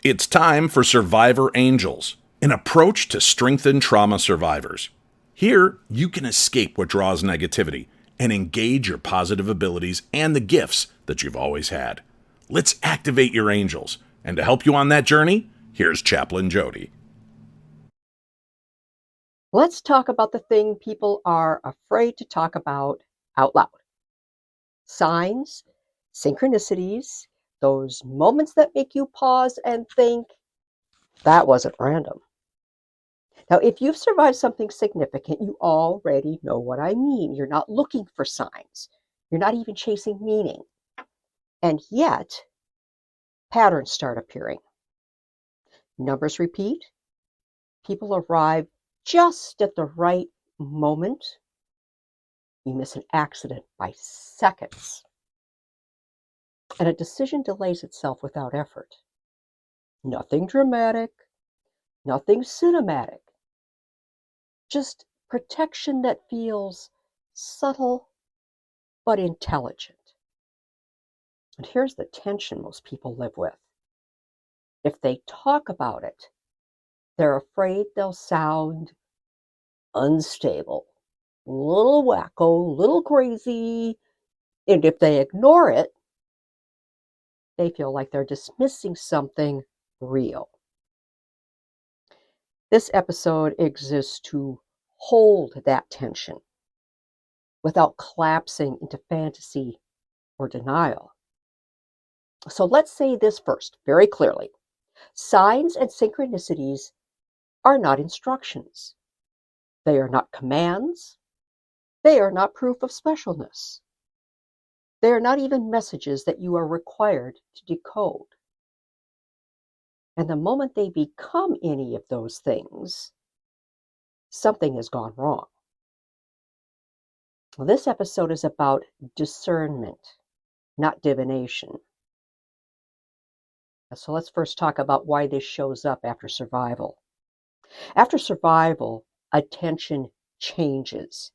It's time for Survivor Angels, an approach to strengthen trauma survivors. Here, you can escape what draws negativity and engage your positive abilities and the gifts that you've always had. Let's activate your angels. And to help you on that journey, here's Chaplain Jody. Let's talk about the thing people are afraid to talk about out loud. Signs, synchronicities, those moments that make you pause and think, that wasn't random. Now, if you've survived something significant, you already know what I mean. You're not looking for signs. You're not even chasing meaning. And yet, patterns start appearing. Numbers repeat. People arrive just at the right moment. You miss an accident by seconds. And a decision delays itself without effort. Nothing dramatic, nothing cinematic. Just protection that feels subtle but intelligent. And here's the tension most people live with. If they talk about it, they're afraid they'll sound unstable, a little wacko, a little crazy. And if they ignore it, they feel like they're dismissing something real. This episode exists to hold that tension without collapsing into fantasy or denial. So let's say this first, very clearly. Signs and synchronicities are not instructions. They are not commands. They are not proof of specialness. They are not even messages that you are required to decode. And the moment they become any of those things, something has gone wrong. Well, this episode is about discernment, not divination. So let's first talk about why this shows up after survival. After survival, attention changes,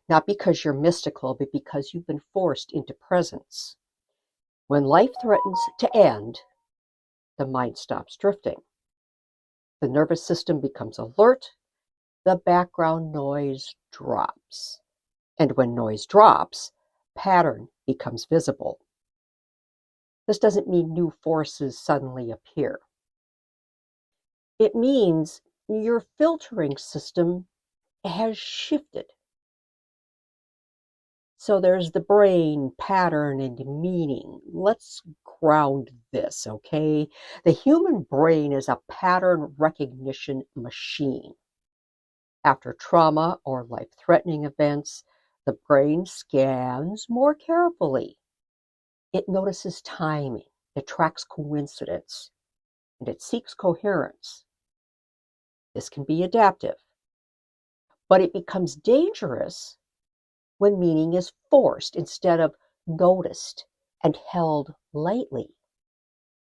not because you're mystical, but because you've been forced into presence. When life threatens to end, the mind stops drifting. The nervous system becomes alert, the background noise drops. And when noise drops, pattern becomes visible. This doesn't mean new forces suddenly appear. It means your filtering system has shifted. So there's the brain, pattern, and meaning. Let's ground this, okay? The human brain is a pattern recognition machine. After trauma or life-threatening events, the brain scans more carefully. It notices timing, it tracks coincidence, and it seeks coherence. This can be adaptive, but it becomes dangerous when meaning is forced instead of noticed and held lightly.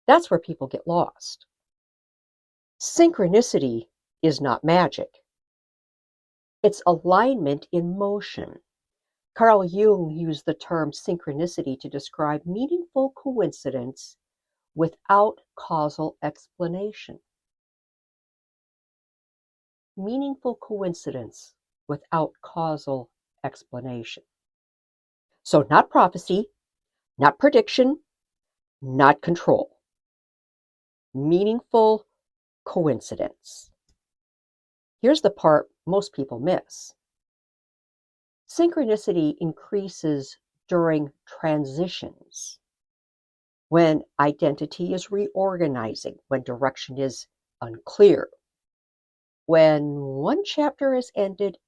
That's where people get lost. Synchronicity is not magic. It's alignment in motion. Carl Jung used the term synchronicity to describe meaningful coincidence without causal explanation. Meaningful coincidence without causal explanation. So not prophecy, not prediction, not control. Meaningful coincidence. Here's the part most people miss. Synchronicity increases during transitions, when identity is reorganizing, when direction is unclear, when one chapter is ended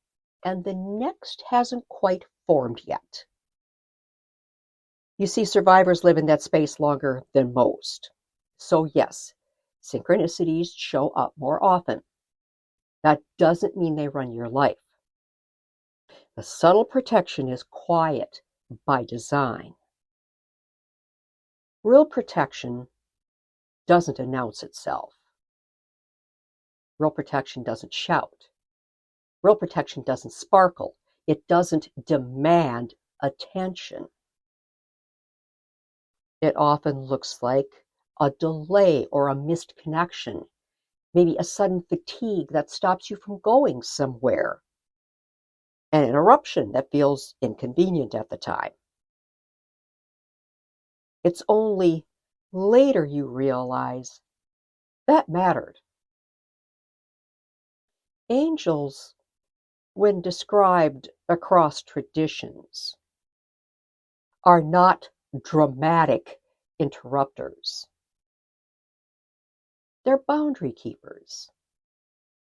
and the next hasn't quite formed yet. You see, survivors live in that space longer than most. So yes, synchronicities show up more often. That doesn't mean they run your life. The subtle protection is quiet by design. Real protection doesn't announce itself. Real protection doesn't shout. Real protection doesn't sparkle. It doesn't demand attention. It often looks like a delay or a missed connection, maybe a sudden fatigue that stops you from going somewhere, an interruption that feels inconvenient at the time. It's only later you realize that mattered. Angels, when described across traditions, are not dramatic interrupters. They're boundary keepers.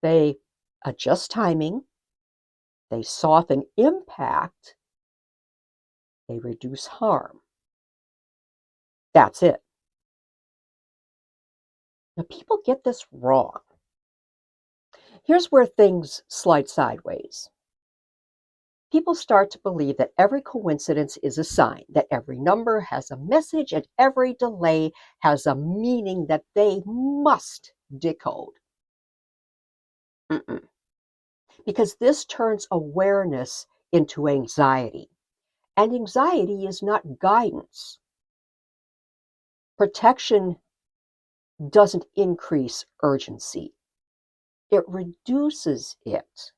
They adjust timing, they soften impact, they reduce harm. That's it. Now, people get this wrong. Here's where things slide sideways. People start to believe that every coincidence is a sign, that every number has a message, and every delay has a meaning that they must decode. Mm-mm. Because this turns awareness into anxiety. And anxiety is not guidance. Protection doesn't increase urgency, it reduces it.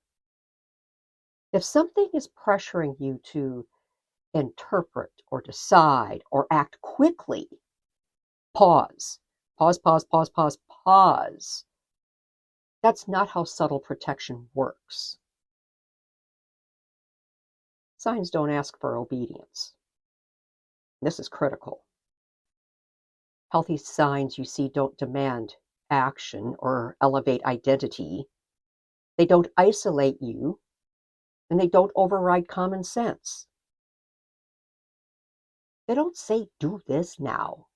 If something is pressuring you to interpret or decide or act quickly, pause. Pause, pause, pause, pause, pause. That's not how subtle protection works. Signs don't ask for obedience. This is critical. Healthy signs you see don't demand action or elevate identity. They don't isolate you, and they don't override common sense. They don't say, do this now.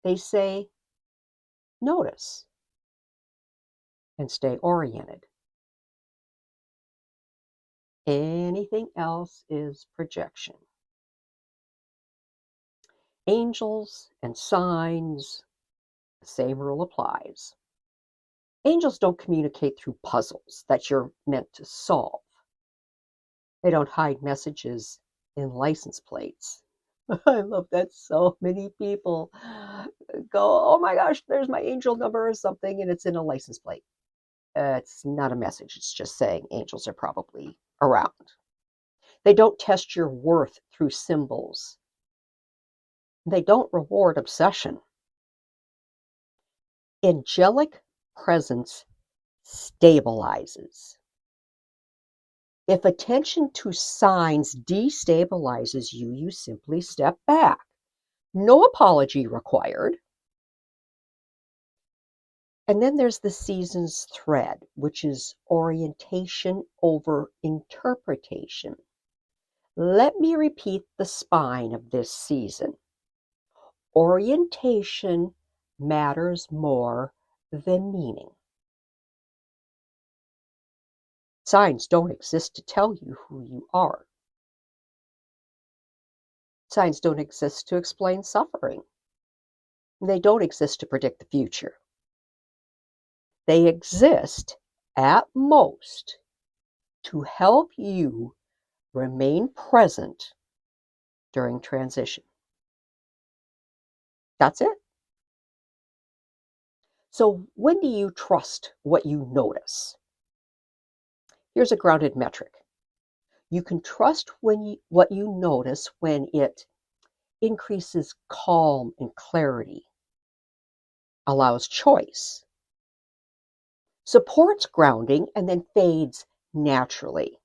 They say, notice and stay oriented. Anything else is projection. Angels and signs, the same rule applies. Angels don't communicate through puzzles that you're meant to solve. They don't hide messages in license plates. I love that so many people go, oh my gosh, there's my angel number or something, and it's in a license plate. It's not a message. It's just saying angels are probably around. They don't test your worth through symbols. They don't reward obsession. Angelic presence stabilizes. If attention to signs destabilizes you, you simply step back. No apology required. And then there's the season's thread, which is orientation over interpretation. Let me repeat the spine of this season. Orientation matters more than meaning. Signs don't exist to tell you who you are. Signs don't exist to explain suffering. They don't exist to predict the future. They exist, at most, to help you remain present during transition. That's it. So when do you trust what you notice? Here's a grounded metric. You can trust what you notice when it increases calm and clarity, allows choice, supports grounding, and then fades naturally.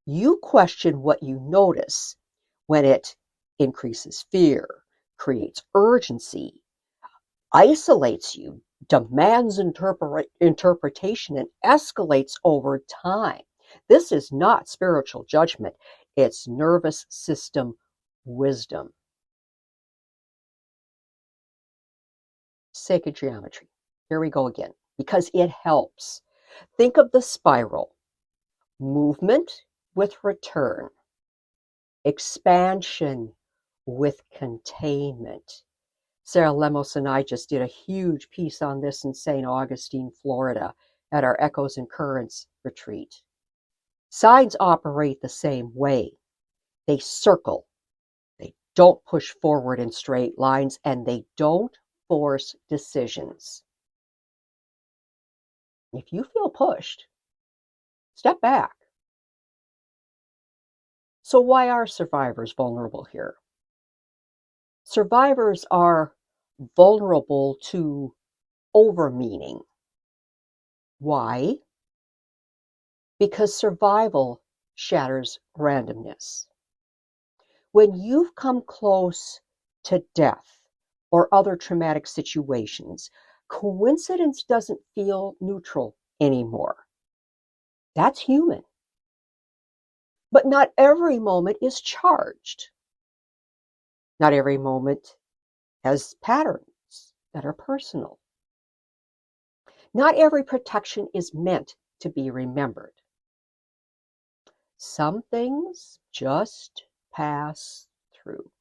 You question what you notice when it increases fear, creates urgency, isolates you, demands interpretation, and escalates over time. This is not spiritual judgment, it's nervous system wisdom. Sacred geometry. Here we go again, because it helps. Think of the spiral. Movement with return. Expansion with containment. Sarah Lemos and I just did a huge piece on this in St. Augustine, Florida, at our Echoes and Currents retreat. Signs operate the same way. They circle. They don't push forward in straight lines, and they don't force decisions. If you feel pushed, step back. So why are survivors vulnerable here? Survivors are vulnerable to overmeaning. Why? Because survival shatters randomness. When you've come close to death or other traumatic situations, coincidence doesn't feel neutral anymore. That's human. But not every moment is charged. Not every moment has patterns that are personal. Not every protection is meant to be remembered. Some things just pass through.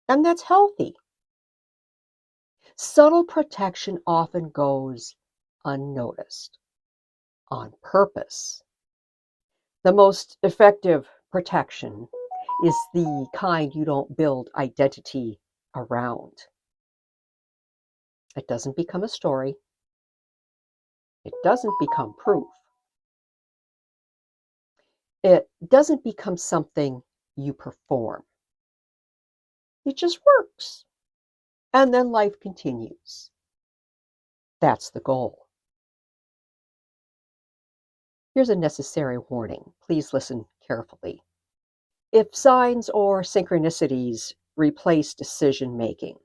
And that's healthy. Subtle protection often goes unnoticed, on purpose. The most effective protection is the kind you don't build identity around. It doesn't become a story. It doesn't become proof. It doesn't become something you perform. It just works. And then life continues. That's the goal. Here's a necessary warning. Please listen carefully. If signs or synchronicities replace decision making,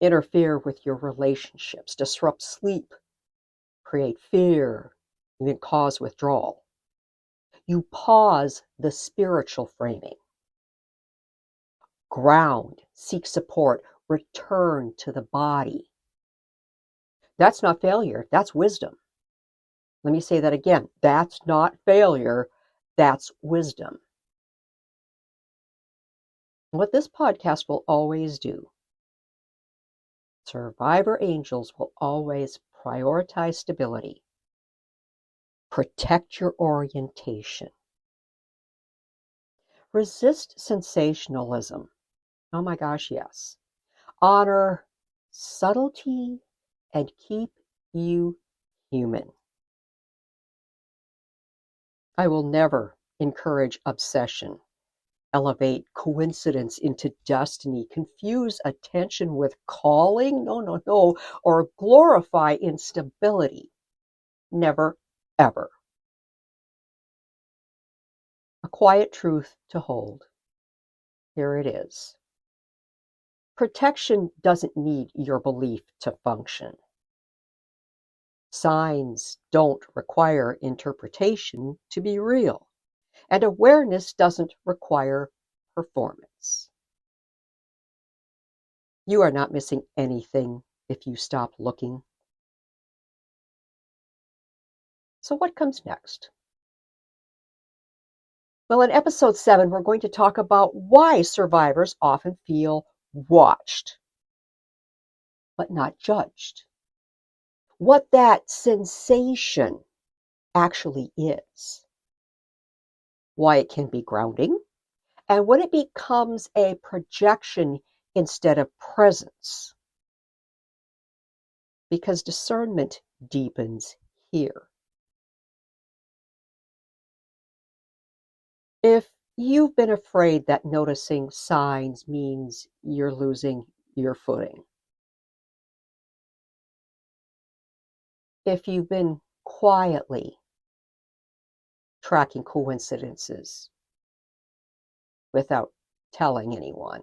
interfere with your relationships, disrupt sleep, create fear, even cause withdrawal, you pause the spiritual framing. Ground, seek support, return to the body. That's not failure, that's wisdom. Let me say that again. That's not failure, that's wisdom. What this podcast will always do, survivor angels will always prioritize stability, protect your orientation, resist sensationalism. Oh my gosh, yes. Honor subtlety and keep you human. I will never encourage obsession, elevate coincidence into destiny, confuse attention with calling, no, or glorify instability. Never, ever. A quiet truth to hold. Here it is. Protection doesn't need your belief to function. Signs don't require interpretation to be real, and awareness doesn't require performance. You are not missing anything if you stop looking. So what comes next? Well, in episode 7, we're going to talk about why survivors often feel watched, but not judged. What that sensation actually is. Why it can be grounding, and when it becomes a projection instead of presence. Because discernment deepens here. If you've been afraid that noticing signs means you're losing your footing, if you've been quietly tracking coincidences without telling anyone,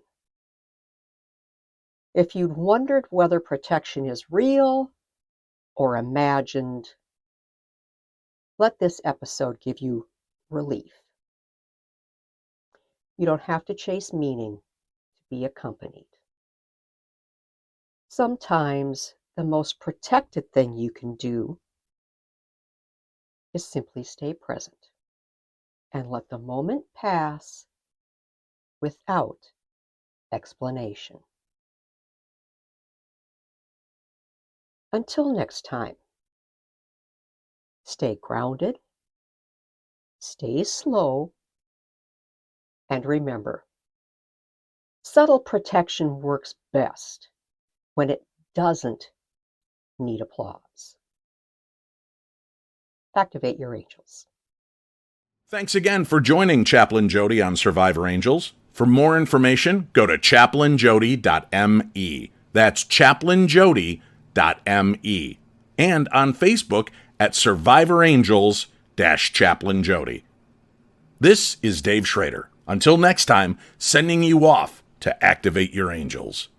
if you'd wondered whether protection is real or imagined, let this episode give you relief. You don't have to chase meaning to be accompanied. Sometimes the most protected thing you can do is simply stay present and let the moment pass without explanation. Until next time, stay grounded, stay slow, and remember, Subtle protection works best when it doesn't need applause. Activate your angels. Thanks again for joining Chaplain Jody on Survivor Angels. For more information, go to chaplainjody.me. That's chaplainjody.me. And on Facebook at Survivor Angels-Chaplain Jody. This is Dave Schrader. Until next time, sending you off to activate your angels.